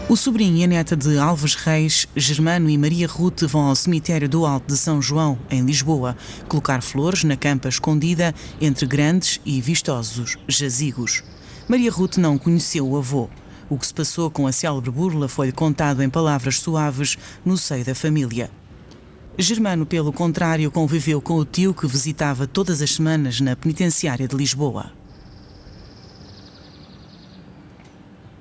O sobrinho e a neta de Alves Reis, Germano e Maria Ruth, vão ao cemitério do Alto de São João, em Lisboa, colocar flores na campa escondida entre grandes e vistosos jazigos. Maria Ruth não conheceu o avô. O que se passou com a célebre burla foi-lhe contado em palavras suaves no seio da família. Germano, pelo contrário, conviveu com o tio que visitava todas as semanas na penitenciária de Lisboa.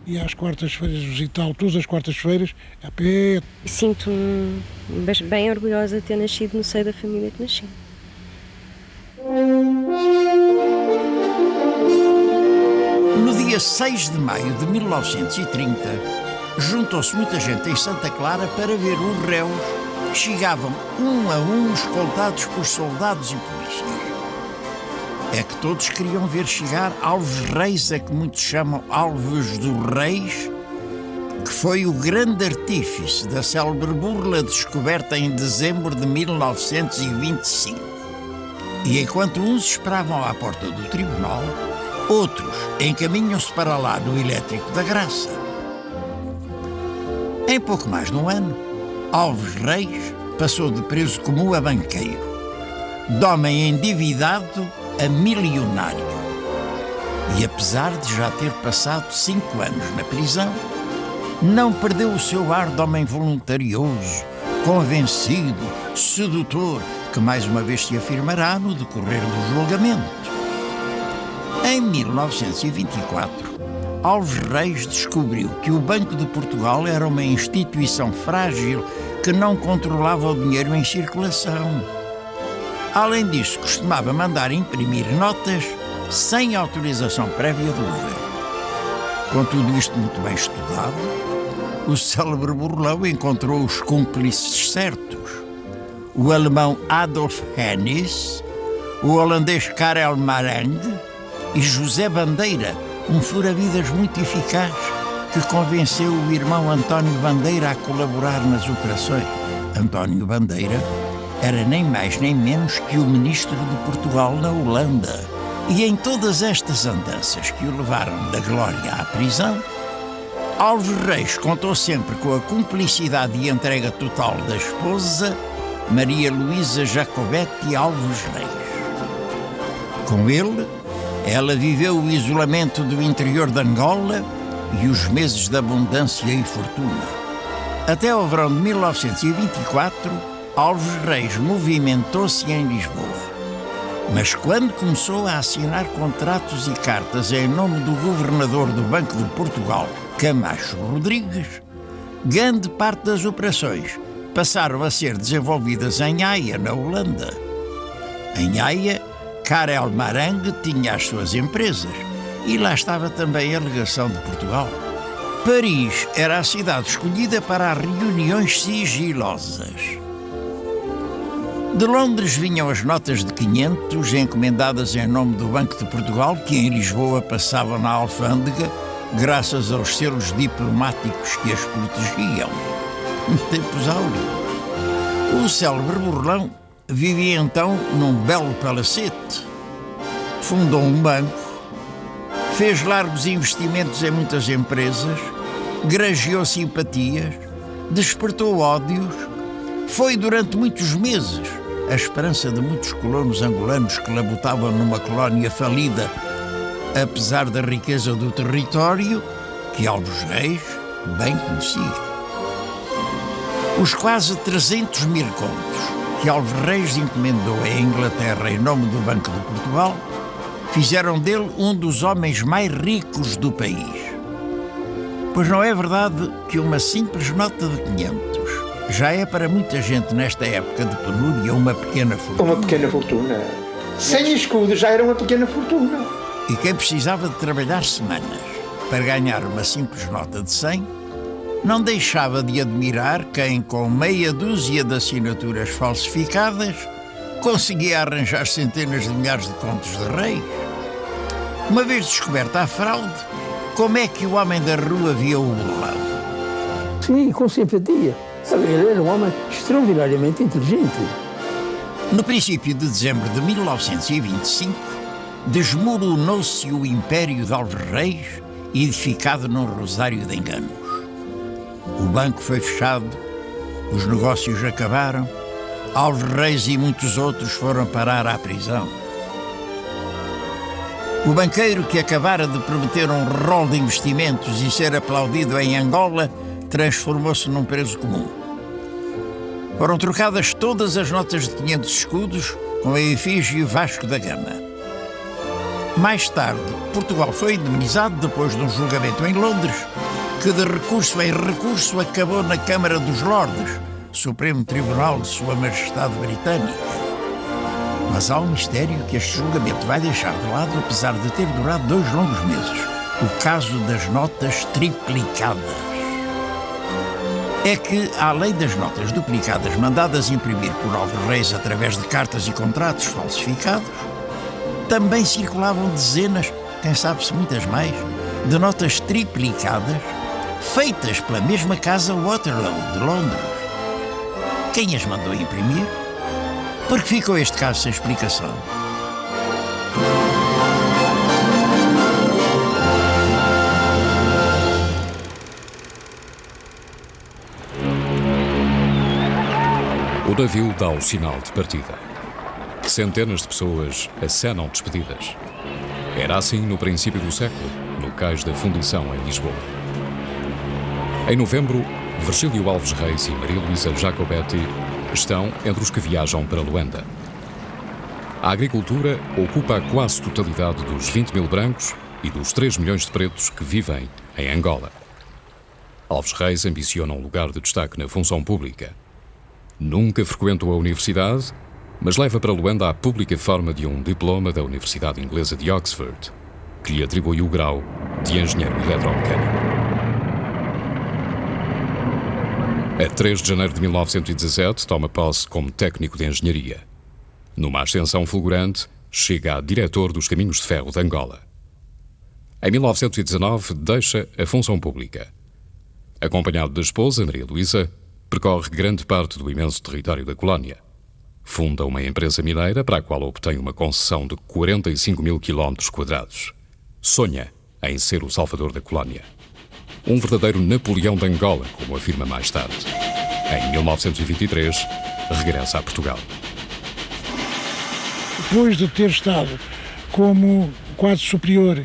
E às quartas-feiras visitá-lo, todas as quartas-feiras, a pé. Sinto-me bem orgulhosa de ter nascido no seio da família que nasci. No dia 6 de maio de 1930, juntou-se muita gente em Santa Clara para ver os réus que chegavam um a um escoltados por soldados e polícias. É que todos queriam ver chegar Alves Reis, a que muitos chamam Alves dos Reis, que foi o grande artífice da célebre burla descoberta em dezembro de 1925. E enquanto uns esperavam à porta do tribunal, outros encaminham-se para lá no Elétrico da Graça. Em pouco mais de um ano, Alves Reis passou de preso comum a banqueiro, de homem endividado a milionário. E apesar de já ter passado 5 anos na prisão, não perdeu o seu ar de homem voluntarioso, convencido, sedutor, que mais uma vez se afirmará no decorrer do julgamento. Em 1924, Alves Reis descobriu que o Banco de Portugal era uma instituição frágil que não controlava o dinheiro em circulação. Além disso, costumava mandar imprimir notas sem autorização prévia do governo. Com tudo isto muito bem estudado, o célebre burlão encontrou os cúmplices certos: o alemão Adolf Hennis, o holandês Karel Marang e José Bandeira, um fura-vidas muito eficaz que convenceu o irmão António Bandeira a colaborar nas operações. António Bandeira era nem mais nem menos que o ministro de Portugal na Holanda. E em todas estas andanças que o levaram da glória à prisão, Alves Reis contou sempre com a cumplicidade e entrega total da esposa, Maria Luísa Jacobetti Alves Reis. Com ele, ela viveu o isolamento do interior de Angola e os meses de abundância e fortuna. Até ao verão de 1924, Alves Reis movimentou-se em Lisboa. Mas quando começou a assinar contratos e cartas em nome do governador do Banco de Portugal, Camacho Rodrigues, grande parte das operações passaram a ser desenvolvidas em Haia, na Holanda. Em Haia, Karel Marang tinha as suas empresas e lá estava também a legação de Portugal. Paris era a cidade escolhida para as reuniões sigilosas. De Londres vinham as notas de 500 encomendadas em nome do Banco de Portugal, que em Lisboa passavam na alfândega graças aos selos diplomáticos que as protegiam. Tempos áureos. O célebre burlão vivia então num belo palacete. Fundou um banco, fez largos investimentos em muitas empresas, granjeou simpatias, despertou ódios, foi durante muitos meses a esperança de muitos colonos angolanos que labutavam numa colónia falida, apesar da riqueza do território que Alves Reis bem conhecia. Os quase 300 mil contos que Alves Reis encomendou à Inglaterra em nome do Banco de Portugal fizeram dele um dos homens mais ricos do país. Pois não é verdade que uma simples nota de 500 já é para muita gente nesta época de penúria uma pequena fortuna? Uma pequena fortuna. Sem escudo já era uma pequena fortuna. E quem precisava de trabalhar semanas para ganhar uma simples nota de 100, não deixava de admirar quem, com meia dúzia de assinaturas falsificadas, conseguia arranjar centenas de milhares de contos de reis. Uma vez descoberta a fraude, como é que o homem da rua via o burlão? Sim, com simpatia. Ele era um homem extraordinariamente inteligente. No princípio de dezembro de 1925, desmoronou-se o império de Alves Reis, edificado num rosário de enganos. O banco foi fechado, os negócios acabaram, Alves Reis e muitos outros foram parar à prisão. O banqueiro que acabara de prometer um rol de investimentos e ser aplaudido em Angola transformou-se num preso comum. Foram trocadas todas as notas de 500 escudos com a efígie Vasco da Gama. Mais tarde, Portugal foi indemnizado depois de um julgamento em Londres, que de recurso em recurso acabou na Câmara dos Lordes, Supremo Tribunal de Sua Majestade Britânica. Mas há um mistério que este julgamento vai deixar de lado, apesar de ter durado 2 longos meses. O caso das notas triplicadas. É que, além das notas duplicadas mandadas imprimir por Alves Reis através de cartas e contratos falsificados, também circulavam dezenas, quem sabe se muitas mais, de notas triplicadas feitas pela mesma casa Waterloo de Londres. Quem as mandou imprimir? Porque ficou este caso sem explicação. O navio dá o sinal de partida. Centenas de pessoas acenam despedidas. Era assim no princípio do século, no cais da Fundição, em Lisboa. Em novembro, Virgílio Alves Reis e Maria Luísa Jacobetti estão entre os que viajam para Luanda. A agricultura ocupa a quase totalidade dos 20 mil brancos e dos 3 milhões de pretos que vivem em Angola. Alves Reis ambiciona um lugar de destaque na função pública. Nunca frequentou a universidade, mas leva para Luanda a pública forma de um diploma da Universidade Inglesa de Oxford, que lhe atribui o grau de engenheiro eletromecânico. A 3 de janeiro de 1917, toma posse como técnico de engenharia. Numa ascensão fulgurante, chega a diretor dos Caminhos de Ferro de Angola. Em 1919, deixa a função pública. Acompanhado da esposa, Maria Luísa, percorre grande parte do imenso território da colónia. Funda uma empresa mineira para a qual obtém uma concessão de 45 mil quilómetros quadrados. Sonha em ser o salvador da colónia. Um verdadeiro Napoleão de Angola, como afirma mais tarde. Em 1923, regressa a Portugal. Depois de ter estado como quadro superior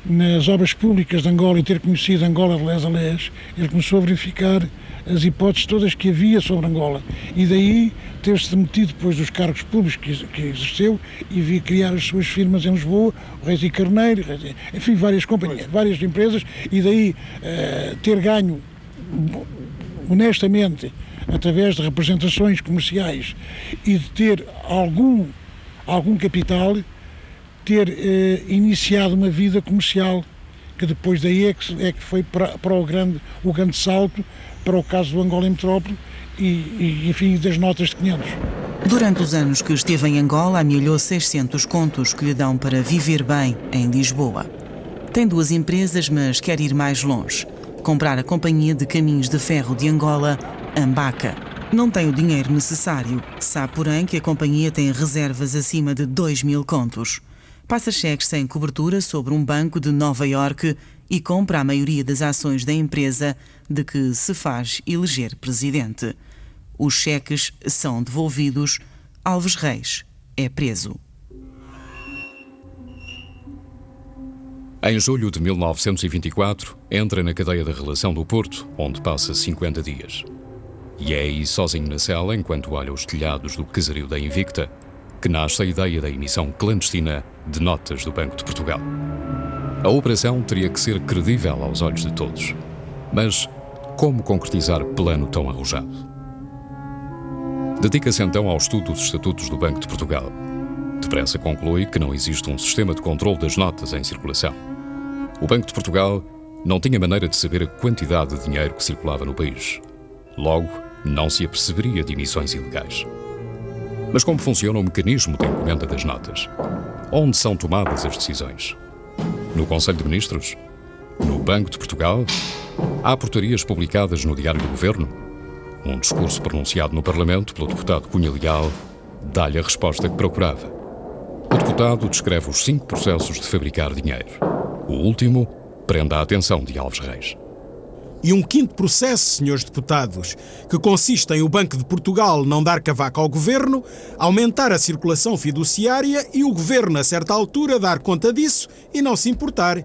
nas obras públicas de Angola e ter conhecido Angola de les a les, ele começou a verificar as hipóteses todas que havia sobre Angola. E daí ter-se demitido depois dos cargos públicos que exerceu e vir criar as suas firmas em Lisboa, o Reis e Carneiro, enfim, várias companhias, várias empresas, e daí ter ganho honestamente, através de representações comerciais e de ter algum capital, ter iniciado uma vida comercial, que depois daí é que foi para o grande salto, para o caso do Angola Metrópole e, enfim, das notas de 500. Durante os anos que esteve em Angola, amealhou 600 contos que lhe dão para viver bem em Lisboa. Tem 2 empresas, mas quer ir mais longe. Comprar a Companhia de Caminhos de Ferro de Angola, Ambaca. Não tem o dinheiro necessário. Sabe, porém, que a companhia tem reservas acima de 2 mil contos. Passa cheques sem cobertura sobre um banco de Nova Iorque e compra a maioria das ações da empresa de que se faz eleger presidente. Os cheques são devolvidos. Alves Reis é preso. Em julho de 1924, entra na cadeia da Relação do Porto, onde passa 50 dias. E é aí, sozinho na cela, enquanto olha os telhados do casario da Invicta, que nasce a ideia da emissão clandestina de notas do Banco de Portugal. A operação teria que ser credível aos olhos de todos. Mas como concretizar plano tão arrojado? Dedica-se então ao estudo dos estatutos do Banco de Portugal. Depressa conclui que não existe um sistema de controle das notas em circulação. O Banco de Portugal não tinha maneira de saber a quantidade de dinheiro que circulava no país. Logo, não se aperceberia de emissões ilegais. Mas como funciona o mecanismo de encomenda das notas? Onde são tomadas as decisões? No Conselho de Ministros? No Banco de Portugal? Há portarias publicadas no Diário do Governo? Um discurso pronunciado no Parlamento pelo deputado Cunha Leal dá-lhe a resposta que procurava. O deputado descreve os 5 processos de fabricar dinheiro. O último prende a atenção de Alves Reis. E um quinto processo, senhores deputados, que consiste em o Banco de Portugal não dar cavaco ao Governo, aumentar a circulação fiduciária e o Governo, a certa altura, dar conta disso e não se importar.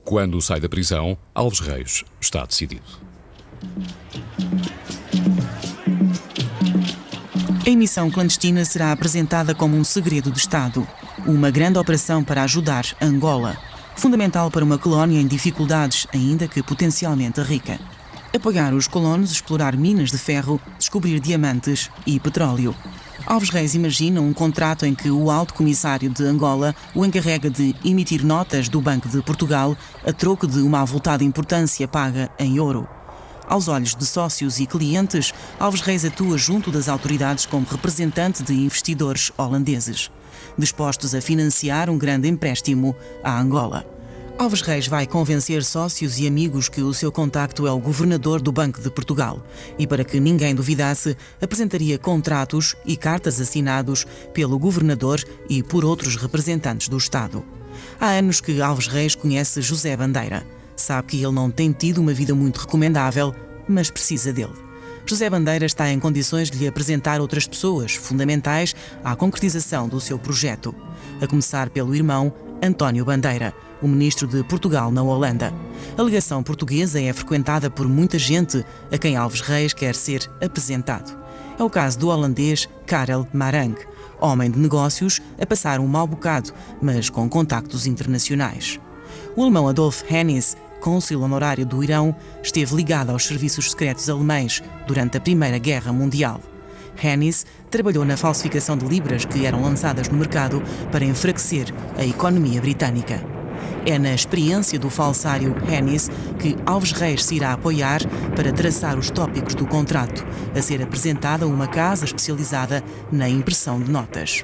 Quando sai da prisão, Alves Reis está decidido. A emissão clandestina será apresentada como um segredo de Estado, uma grande operação para ajudar Angola, fundamental para uma colónia em dificuldades, ainda que potencialmente rica. Apoiar os colonos, explorar minas de ferro, descobrir diamantes e petróleo. Alves Reis imagina um contrato em que o alto comissário de Angola o encarrega de emitir notas do Banco de Portugal a troco de uma avultada importância paga em ouro. Aos olhos de sócios e clientes, Alves Reis atua junto das autoridades como representante de investidores holandeses, dispostos a financiar um grande empréstimo à Angola. Alves Reis vai convencer sócios e amigos que o seu contacto é o governador do Banco de Portugal e, para que ninguém duvidasse, apresentaria contratos e cartas assinados pelo governador e por outros representantes do Estado. Há anos que Alves Reis conhece José Bandeira. Sabe que ele não tem tido uma vida muito recomendável, mas precisa dele. José Bandeira está em condições de lhe apresentar outras pessoas fundamentais à concretização do seu projeto, a começar pelo irmão António Bandeira, o ministro de Portugal na Holanda. A legação portuguesa é frequentada por muita gente a quem Alves Reis quer ser apresentado. É o caso do holandês Karel Marang, homem de negócios a passar um mau bocado, mas com contactos internacionais. O alemão Adolf Hennis, cônsul honorário do Irão, esteve ligado aos serviços secretos alemães durante a Primeira Guerra Mundial. Hennis trabalhou na falsificação de libras que eram lançadas no mercado para enfraquecer a economia britânica. É na experiência do falsário Hennis que Alves Reis se irá apoiar para traçar os tópicos do contrato, a ser apresentado a uma casa especializada na impressão de notas.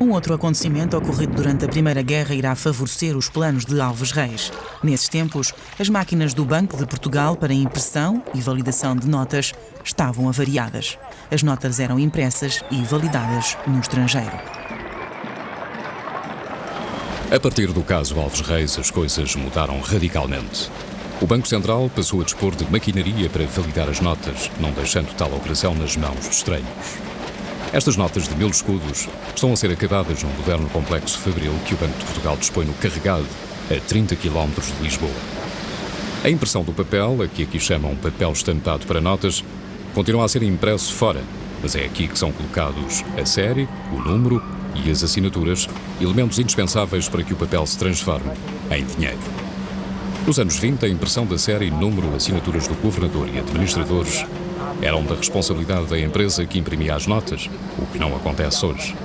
Um outro acontecimento ocorrido durante a Primeira Guerra irá favorecer os planos de Alves Reis. Nesses tempos, as máquinas do Banco de Portugal para impressão e validação de notas estavam avariadas. As notas eram impressas e validadas no estrangeiro. A partir do caso Alves Reis, as coisas mudaram radicalmente. O Banco Central passou a dispor de maquinaria para validar as notas, não deixando tal operação nas mãos de estranhos. Estas notas de 1000 escudos estão a ser acabadas num moderno complexo fabril que o Banco de Portugal dispõe no Carregado, a 30 km de Lisboa. A impressão do papel, a que aqui chamam papel estampado para notas, continua a ser impresso fora, mas é aqui que são colocados a série, o número e as assinaturas, elementos indispensáveis para que o papel se transforme em dinheiro. Nos anos 20, a impressão da série, número, assinaturas do governador e administradores eram da responsabilidade da empresa que imprimia as notas, o que não acontece hoje.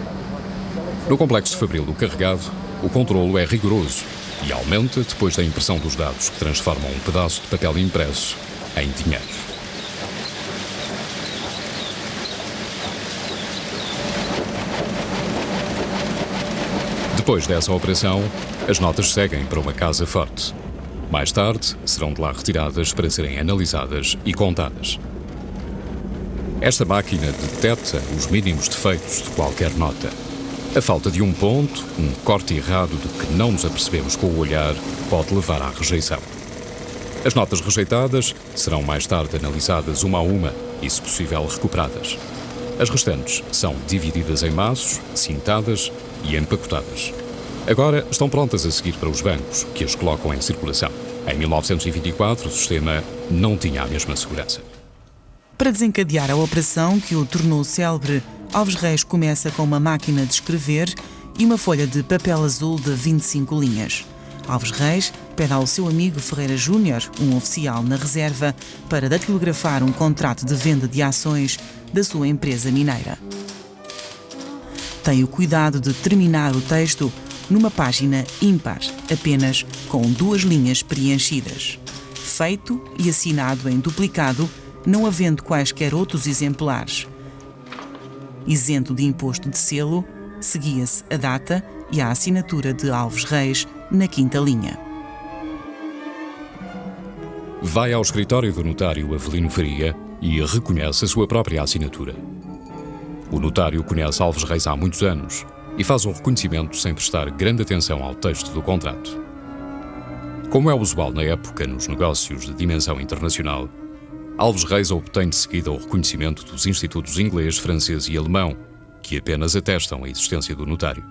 No complexo fabril do Carregado, o controlo é rigoroso e aumenta depois da impressão dos dados, que transformam um pedaço de papel impresso em dinheiro. Depois dessa operação, as notas seguem para uma casa forte. Mais tarde, serão de lá retiradas para serem analisadas e contadas. Esta máquina detecta os mínimos defeitos de qualquer nota. A falta de um ponto, um corte errado de que não nos apercebemos com o olhar, pode levar à rejeição. As notas rejeitadas serão mais tarde analisadas uma a uma e, se possível, recuperadas. As restantes são divididas em maços, cintadas e empacotadas. Agora estão prontas a seguir para os bancos, que as colocam em circulação. Em 1924, o sistema não tinha a mesma segurança. Para desencadear a operação que o tornou célebre, Alves Reis começa com uma máquina de escrever e uma folha de papel azul de 25 linhas. Alves Reis pede ao seu amigo Ferreira Júnior, um oficial na reserva, para datilografar um contrato de venda de ações da sua empresa mineira. Tem o cuidado de terminar o texto numa página ímpar, apenas com 2 linhas preenchidas. Feito e assinado em duplicado, não havendo quaisquer outros exemplares. Isento de imposto de selo, seguia-se a data e a assinatura de Alves Reis na 5ª linha. Vai ao escritório do notário Avelino Faria e reconhece a sua própria assinatura. O notário conhece Alves Reis há muitos anos e faz um reconhecimento sem prestar grande atenção ao texto do contrato. Como é usual na época nos negócios de dimensão internacional, Alves Reis obtém de seguida o reconhecimento dos institutos inglês, francês e alemão, que apenas atestam a existência do notário.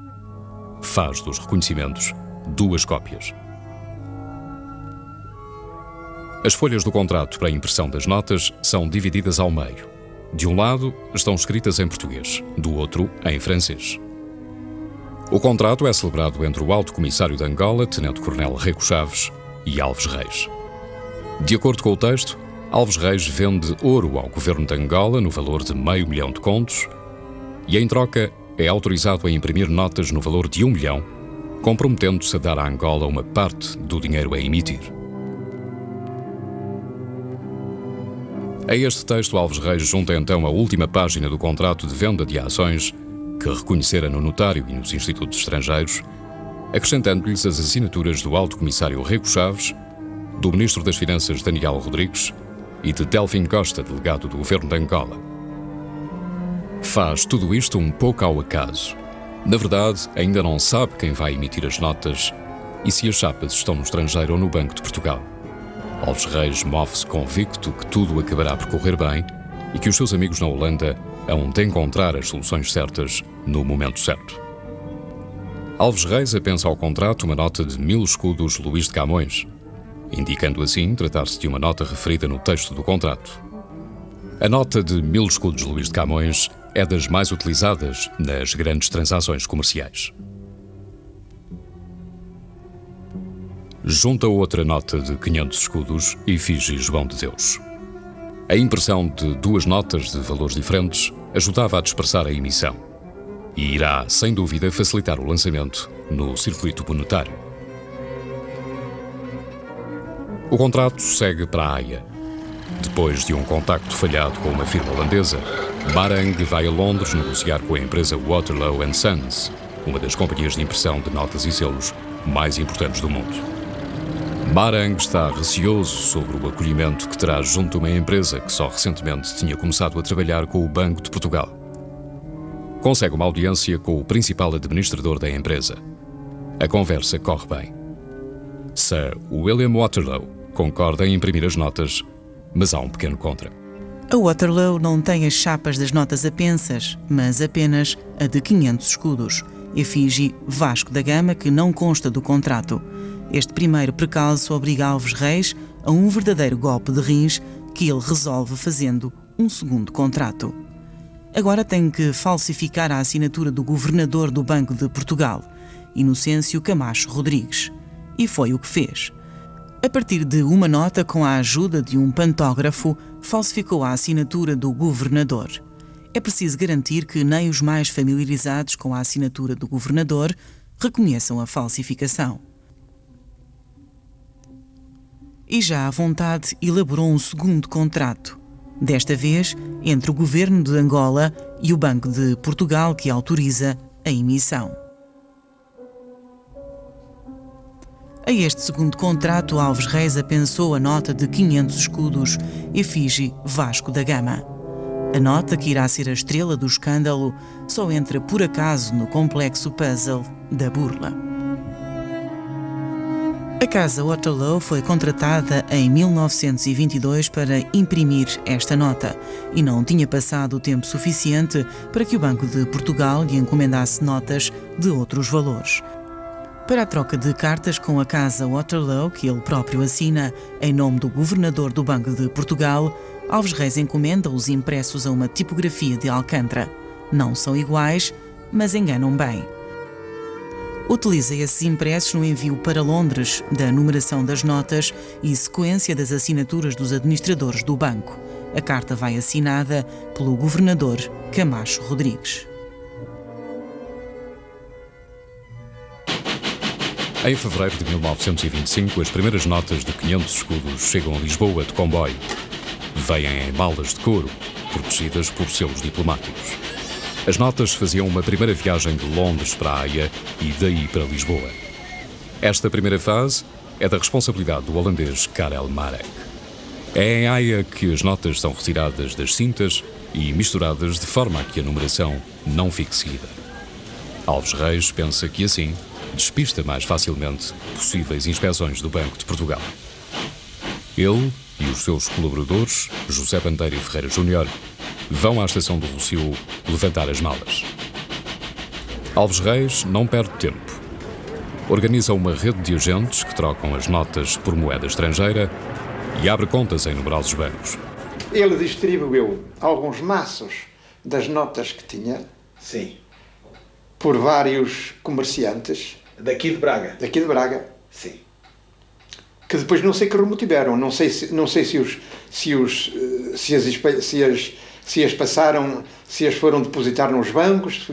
Faz dos reconhecimentos 2 cópias. As folhas do contrato para a impressão das notas são divididas ao meio. De um lado estão escritas em português, do outro em francês. O contrato é celebrado entre o Alto Comissário de Angola, Tenente-Coronel Rego Chaves, e Alves Reis. De acordo com o texto, Alves Reis vende ouro ao governo de Angola no valor de $500 mil contos e, em troca, é autorizado a imprimir notas no valor de 1 milhão, comprometendo-se a dar a Angola uma parte do dinheiro a emitir. A este texto, Alves Reis junta então a última página do contrato de venda de ações que reconhecera no notário e nos institutos estrangeiros, acrescentando-lhes as assinaturas do Alto Comissário Rego Chaves, do Ministro das Finanças Daniel Rodrigues e de Delfim Costa, delegado do Governo de Angola. Faz tudo isto um pouco ao acaso. Na verdade, ainda não sabe quem vai emitir as notas e se as chapas estão no estrangeiro ou no Banco de Portugal. Alves Reis move-se convicto que tudo acabará por correr bem e que os seus amigos na Holanda hão de encontrar as soluções certas no momento certo. Alves Reis apensa ao contrato uma nota de 1000 escudos Luís de Camões, indicando assim tratar-se de uma nota referida no texto do contrato. A nota de 1000 escudos Luís de Camões é das mais utilizadas nas grandes transações comerciais. Junta outra nota de 500 escudos Efígie João de Deus. A impressão de 2 notas de valores diferentes ajudava a dispersar a emissão e irá, sem dúvida, facilitar o lançamento no circuito monetário. O contrato segue para a Haia. Depois de um contacto falhado com uma firma holandesa, Marang vai a Londres negociar com a empresa Waterloo & Sons, uma das companhias de impressão de notas e selos mais importantes do mundo. Marang está receoso sobre o acolhimento que terá junto a uma empresa que só recentemente tinha começado a trabalhar com o Banco de Portugal. Consegue uma audiência com o principal administrador da empresa. A conversa corre bem. Sir William Waterloo concorda em imprimir as notas, mas há um pequeno contra. A Waterloo não tem as chapas das notas a pensas, mas apenas a de 500 escudos, efígie Vasco da Gama, que não consta do contrato. Este primeiro precalço obriga Alves Reis a um verdadeiro golpe de rins que ele resolve fazendo um segundo contrato. Agora tem que falsificar a assinatura do governador do Banco de Portugal, Inocêncio Camacho Rodrigues. E foi o que fez. A partir de uma nota com a ajuda de um pantógrafo, falsificou a assinatura do governador. É preciso garantir que nem os mais familiarizados com a assinatura do governador reconheçam a falsificação. E já à vontade elaborou um segundo contrato, desta vez entre o governo de Angola e o Banco de Portugal, que autoriza a emissão. A este segundo contrato, Alves Reis apensou a nota de 500 escudos efígie Vasco da Gama. A nota, que irá ser a estrela do escândalo, só entra por acaso no complexo puzzle da burla. A Casa Waterloo foi contratada em 1922 para imprimir esta nota e não tinha passado o tempo suficiente para que o Banco de Portugal lhe encomendasse notas de outros valores. Para a troca de cartas com a Casa Waterloo, que ele próprio assina em nome do governador do Banco de Portugal, Alves Reis encomenda os impressos a uma tipografia de Alcântara. Não são iguais, mas enganam bem. Utiliza esses impressos no envio para Londres da numeração das notas e sequência das assinaturas dos administradores do banco. A carta vai assinada pelo governador Camacho Rodrigues. Em fevereiro de 1925, as primeiras notas de 500 escudos chegam a Lisboa de comboio. Vêm em malas de couro, protegidas por selos diplomáticos. As notas faziam uma primeira viagem de Londres para a Haia e daí para Lisboa. Esta primeira fase é da responsabilidade do holandês Karel Marek. É em Haia que as notas são retiradas das cintas e misturadas de forma a que a numeração não fique seguida. Alves Reis pensa que assim despista mais facilmente possíveis inspeções do Banco de Portugal. Ele e os seus colaboradores, José Bandeira e Ferreira Júnior, vão à estação do Rossio levantar as malas. Alves Reis não perde tempo. Organiza uma rede de agentes que trocam as notas por moeda estrangeira e abre contas em numerosos bancos. Ele distribuiu alguns maços das notas que tinha. Sim. Por vários comerciantes. Daqui de Braga? Daqui de Braga. Sim. Que depois não sei que rumo tiveram. Não sei se as passaram, se as foram depositar nos bancos,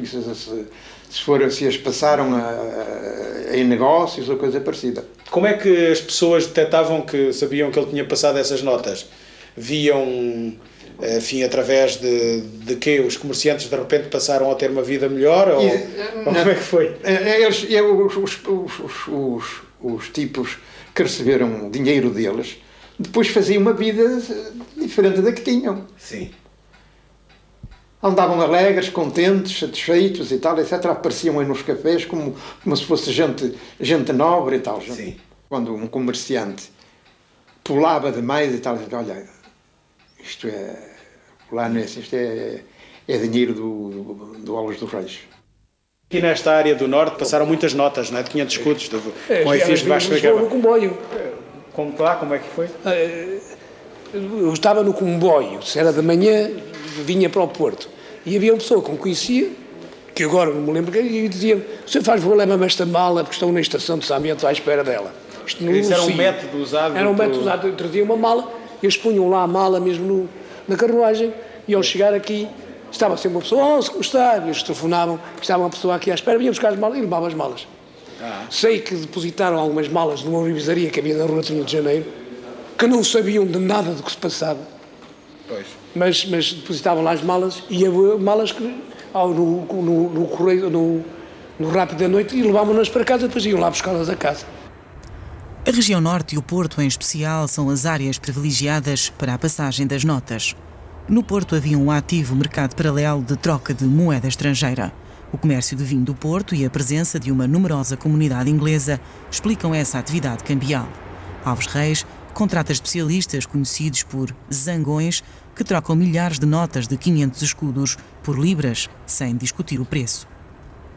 se as passaram em negócios ou coisa parecida. Como é que as pessoas detectavam que sabiam que ele tinha passado essas notas? Viam, enfim, através de que os comerciantes de repente passaram a ter uma vida melhor? Ou como é que foi? Os tipos que receberam dinheiro deles, depois faziam uma vida diferente da que tinham. Sim. Andavam alegres, contentes, satisfeitos e tal, etc. Apareciam aí nos cafés como se fosse gente nobre e tal. Sim. Quando um comerciante pulava demais e tal, olha, isto é... Lá não é assim, isto é dinheiro do Alves dos Reis. Aqui nesta área do Norte passaram muitas notas, não é? De 500 escudos, com efeitos de baixo da no comboio. Como é que foi? Eu estava no comboio, se era da manhã, vinha para o Porto. E havia uma pessoa que me conhecia, que agora não me lembro, e dizia: o senhor faz favor, leva-me esta mala, porque estou na estação de Samiento à espera dela. Isso era um método usado? Era um método usado. Eu trazia uma mala, eles punham lá a mala mesmo na carruagem, e ao chegar aqui, estava sempre uma pessoa: como está? E eles telefonavam, estava uma pessoa aqui à espera, vinha buscar as malas e levava as malas. Sei que depositaram algumas malas numa revisaria que havia na Rua 30 de Janeiro, que não sabiam de nada do que se passava. Pois. Mas depositavam lá as malas, e havia malas que no correio, no rápido da noite, e levavam-nas para casa, depois iam lá buscá-las a casa. A região norte e o Porto, em especial, são as áreas privilegiadas para a passagem das notas. No Porto havia um ativo mercado paralelo de troca de moeda estrangeira. O comércio de vinho do Porto e a presença de uma numerosa comunidade inglesa explicam essa atividade cambial. Alves Reis contrata especialistas conhecidos por zangões que trocam milhares de notas de 500 escudos por libras sem discutir o preço.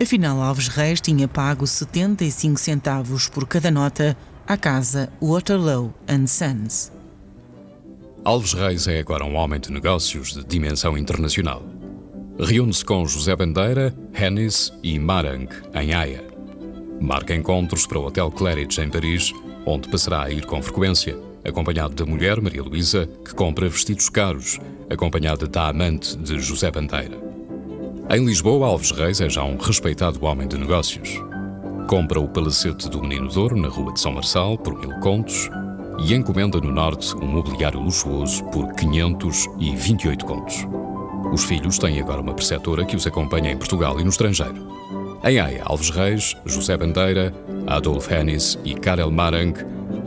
Afinal, Alves Reis tinha pago 75 centavos por cada nota à casa Waterloo & Sons. Alves Reis é agora um homem de negócios de dimensão internacional. Reúne-se com José Bandeira, Hennis e Marang, em Haia. Marca encontros para o Hotel Claridge, em Paris, onde passará a ir com frequência, acompanhado da mulher, Maria Luísa, que compra vestidos caros, acompanhada da amante de José Bandeira. Em Lisboa, Alves Reis é já um respeitado homem de negócios. Compra o palacete do Menino de Ouro, na Rua de São Marçal, por 1000 contos, e encomenda no Norte um mobiliário luxuoso por 528 contos. Os filhos têm agora uma preceptora que os acompanha em Portugal e no estrangeiro. Em Haia, Alves Reis, José Bandeira, Adolf Hennis e Karel Marang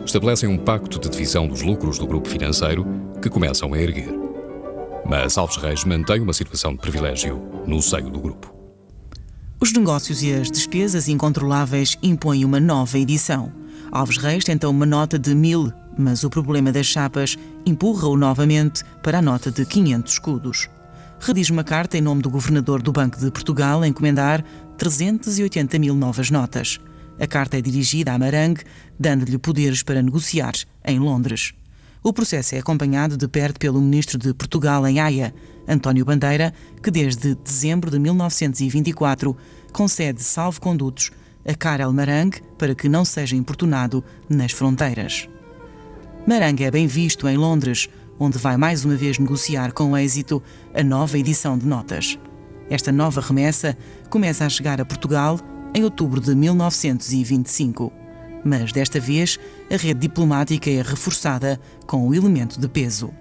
estabelecem um pacto de divisão dos lucros do grupo financeiro que começam a erguer. Mas Alves Reis mantém uma situação de privilégio no seio do grupo. Os negócios e as despesas incontroláveis impõem uma nova edição. Alves Reis tenta uma nota de 1000, mas o problema das chapas empurra-o novamente para a nota de 500 escudos. Redige uma carta em nome do governador do Banco de Portugal a encomendar 380.000 novas notas. A carta é dirigida a Marang, dando-lhe poderes para negociar em Londres. O processo é acompanhado de perto pelo ministro de Portugal em Haia, António Bandeira, que desde dezembro de 1924 concede salvo-condutos a Karel Marang para que não seja importunado nas fronteiras. Marang é bem visto em Londres, onde vai mais uma vez negociar com êxito a nova edição de notas. Esta nova remessa começa a chegar a Portugal em outubro de 1925. Mas desta vez a rede diplomática é reforçada com o elemento de peso.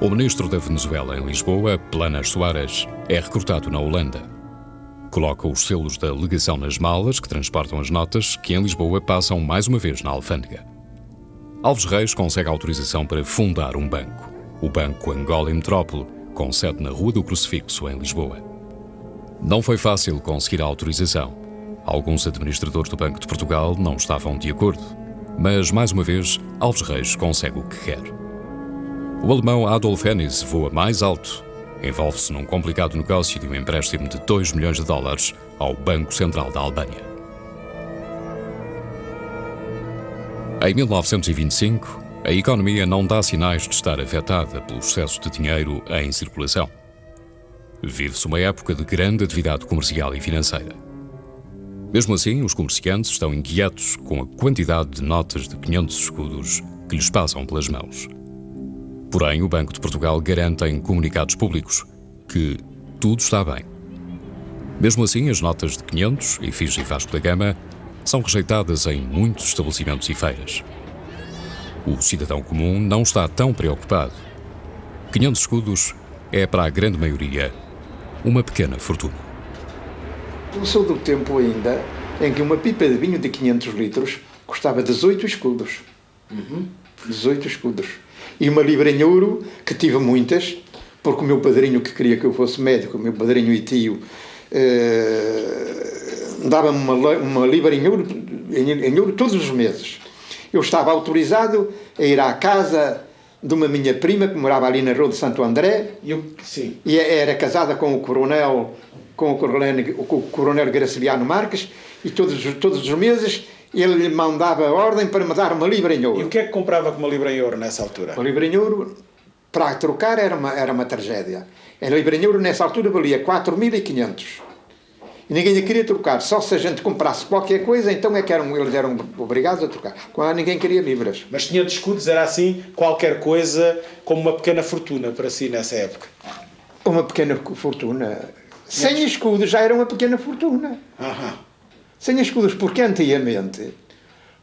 O ministro da Venezuela em Lisboa, Planas Soares, é recrutado na Holanda. Coloca os selos da legação nas malas que transportam as notas que em Lisboa passam mais uma vez na alfândega. Alves Reis consegue autorização para fundar um banco, o Banco Angola e Metrópole, com sede na Rua do Crucifixo, em Lisboa. Não foi fácil conseguir a autorização. Alguns administradores do Banco de Portugal não estavam de acordo. Mas, mais uma vez, Alves Reis consegue o que quer. O alemão Adolf Hennis voa mais alto. Envolve-se num complicado negócio de um empréstimo de 2 milhões de dólares ao Banco Central da Albânia. Em 1925, a economia não dá sinais de estar afetada pelo excesso de dinheiro em circulação. Vive-se uma época de grande atividade comercial e financeira. Mesmo assim, os comerciantes estão inquietos com a quantidade de notas de 500 escudos que lhes passam pelas mãos. Porém, o Banco de Portugal garante em comunicados públicos que tudo está bem. Mesmo assim, as notas de 500, efígie Vasco da Gama, são rejeitadas em muitos estabelecimentos e feiras. O cidadão comum não está tão preocupado. 500 escudos é, para a grande maioria, uma pequena fortuna. Eu sou do tempo ainda em que uma pipa de vinho de 500 litros custava 18 escudos. 18 escudos. E uma libra em ouro, que tive muitas, porque o meu padrinho, que queria que eu fosse médico, o meu padrinho e tio, dava-me uma libra em ouro todos os meses. Eu estava autorizado a ir à casa de uma minha prima, que morava ali na Rua de Santo André, e era casada com o coronel Graciliano Marques, e todos os meses ele lhe mandava ordem para me dar uma libra em ouro. E o que é que comprava com uma libra em ouro nessa altura? Uma libra em ouro, para trocar, era uma tragédia. A libra em ouro nessa altura valia 4.500. E ninguém a queria trocar. Só se a gente comprasse qualquer coisa, então é que eles eram obrigados a trocar. Quando ninguém queria libras. Mas 500 escudos era assim, qualquer coisa, como uma pequena fortuna para si nessa época? Uma pequena fortuna. 100 escudos já era uma pequena fortuna. 100 escudos, porque antigamente,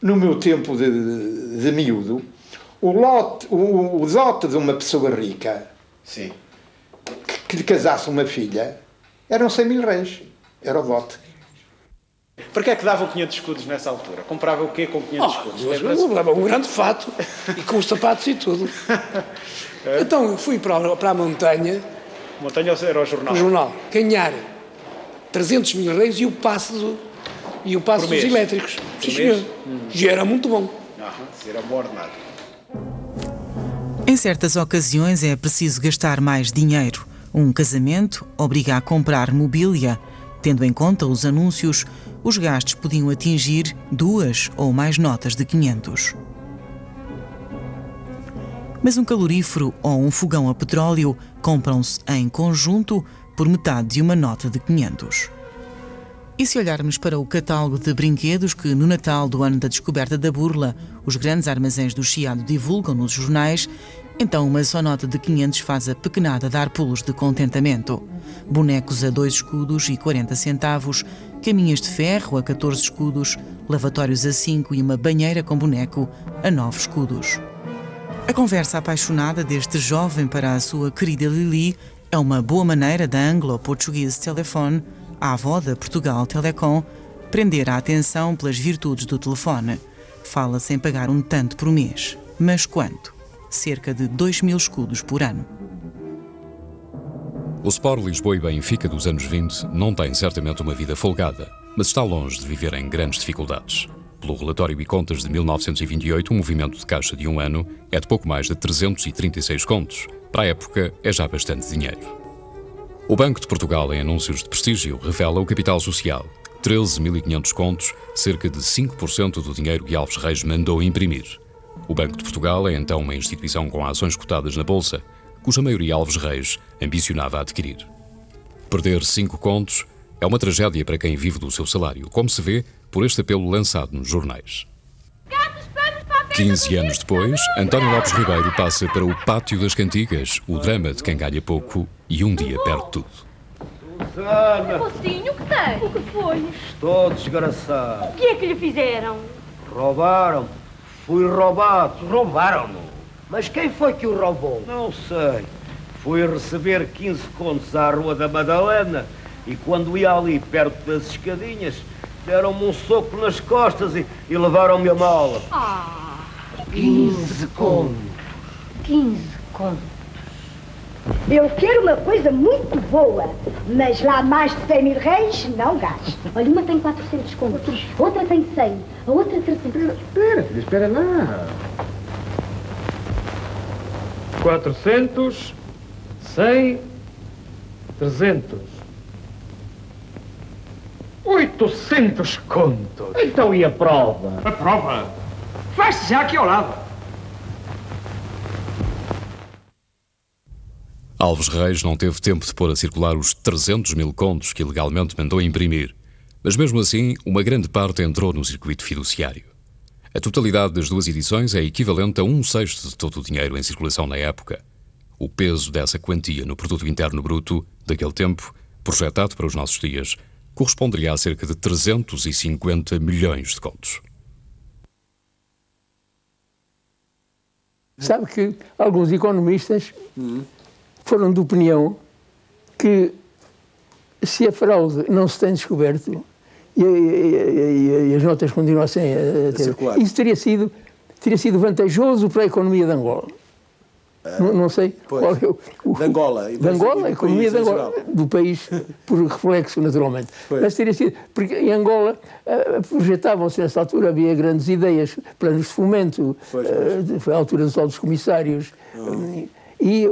no meu tempo de miúdo, o dote de uma pessoa rica, que lhe casasse uma filha, eram 100.000 réis. Era o dote. Para que é que davam 500 escudos nessa altura? Comprava o quê com 500 escudos? Levava um grande fato e com os sapatos e tudo. Então eu fui para a montanha. A montanha era o jornal? O jornal. Ganhar 300.000 réis e o passe dos elétricos. Sim, senhor. E era muito bom. Era bom ordenado. Em certas ocasiões é preciso gastar mais dinheiro. Um casamento obriga a comprar mobília. Tendo em conta os anúncios, os gastos podiam atingir 2 ou mais notas de 500. Mas um calorífero ou um fogão a petróleo compram-se em conjunto por metade de uma nota de 500. E se olharmos para o catálogo de brinquedos que, no Natal do ano da descoberta da burla, os grandes armazéns do Chiado divulgam nos jornais, então uma só nota de 500 faz a pequenada dar pulos de contentamento. Bonecos a 2 escudos e 40 centavos, caminhas de ferro a 14 escudos, lavatórios a 5 e uma banheira com boneco a 9 escudos. A conversa apaixonada deste jovem para a sua querida Lili é uma boa maneira da Anglo-Portuguese Telephone, a avó da Portugal Telecom, prender a atenção pelas virtudes do telefone. Fala sem pagar um tanto por mês. Mas quanto? Cerca de 2.000 escudos por ano. O Sport Lisboa e Benfica dos anos 20 não tem certamente uma vida folgada, mas está longe de viver em grandes dificuldades. Pelo relatório e contas de 1928, o movimento de caixa de um ano é de pouco mais de 336 contos. Para a época, é já bastante dinheiro. O Banco de Portugal, em anúncios de prestígio, revela o capital social. 13.500 contos, cerca de 5% do dinheiro que Alves Reis mandou imprimir. O Banco de Portugal é então uma instituição com ações cotadas na Bolsa, cuja maioria Alves Reis ambicionava adquirir. Perder 5 contos é uma tragédia para quem vive do seu salário, como se vê por este apelo lançado nos jornais. 15 anos depois, António Lopes Ribeiro passa para o Pátio das Cantigas, o drama de quem ganha pouco e um dia perde tudo. Susana! Mocinho, o que tem? O que foi? Estou desgraçado. O que é que lhe fizeram? Roubaram. Fui roubado. Roubaram-no? Mas quem foi que o roubou? Não sei. Fui receber 15 contos à Rua da Madalena e quando ia ali perto das escadinhas, deram-me um soco nas costas e levaram-me a mala. 15 contos. 15 contos. Eu quero uma coisa muito boa, mas lá mais de 100 mil réis não gasto. Olha, uma tem 400 contos, outra tem 100, a outra 300. Espera lá. 400, 100, 300. 800 contos. Então e a prova? A prova? Faz-se já aqui ao lado. Alves Reis não teve tempo de pôr a circular os 300 mil contos que ilegalmente mandou imprimir, mas mesmo assim uma grande parte entrou no circuito fiduciário. A totalidade das duas edições é equivalente a 1/6 de todo o dinheiro em circulação na época. O peso dessa quantia no produto interno bruto daquele tempo, projetado para os nossos dias, corresponderia a cerca de 350 milhões de contos. Sabe que alguns economistas foram de opinião que se a fraude não se tem descoberto e as notas continuassem a ter, isso teria sido vantajoso para a economia de Angola. Não sei qual é o de Angola, a economia de Angola, do país, por reflexo, naturalmente. Mas teria sido, porque em Angola projetavam-se nessa altura, havia grandes ideias, planos de fomento, foi a altura dos altos comissários. E